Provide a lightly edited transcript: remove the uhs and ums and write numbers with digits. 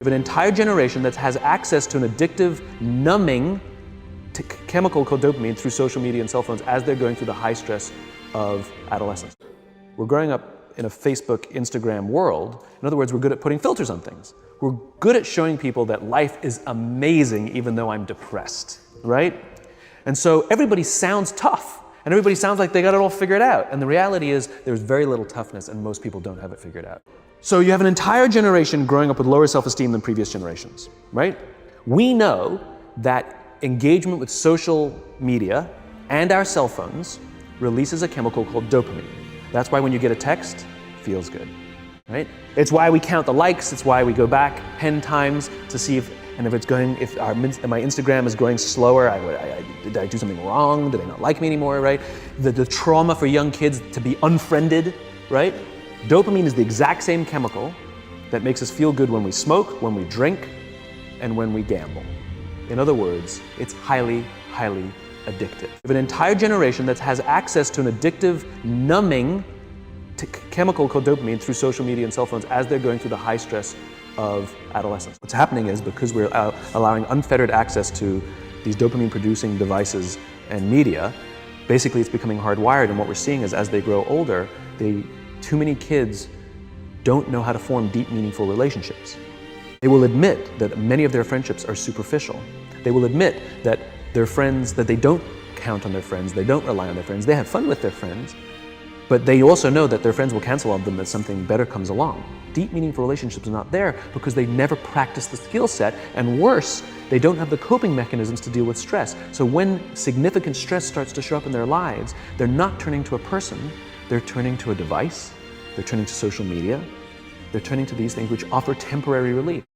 We have an entire generation that has access to an addictive, numbing chemical called dopamine through social media and cell phones as they're going through the high stress of adolescence. We're growing up in a Facebook, Instagram world. In other words, we're good at putting filters on things. We're good at showing people that life is amazing even though I'm depressed, right? And so everybody sounds tough and everybody sounds like they got it all figured out. And the reality is there's very little toughness and most people don't have it figured out. So you have an entire generation growing up with lower self-esteem than previous generations, right? We know that engagement with social media and our cell phones releases a chemical called dopamine. That's why when you get a text, it feels good, right? It's why we count the likes. It's why we go back 10 times to see if my Instagram is going slower. Did I do something wrong? Did they not like me anymore, right? The trauma for young kids to be unfriended, right? Dopamine is the exact same chemical that makes us feel good when we smoke, when we drink, and when we gamble. In other words, it's highly, highly addictive. We have an entire generation that has access to an addictive, numbing chemical called dopamine through social media and cell phones as they're going through the high stress of adolescence. What's happening is because we're allowing unfettered access to these dopamine-producing devices and media, basically it's becoming hardwired, and what we're seeing is as they grow older, too many kids don't know how to form deep, meaningful relationships. They will admit that many of their friendships are superficial. They will admit that their friends, that they don't count on their friends, they don't rely on their friends, they have fun with their friends, but they also know that their friends will cancel on them as something better comes along. Deep, meaningful relationships are not there because they never practice the skill set, and worse, they don't have the coping mechanisms to deal with stress. So when significant stress starts to show up in their lives, they're not turning to a person, they're turning to a device, they're turning to social media, they're turning to these things which offer temporary relief.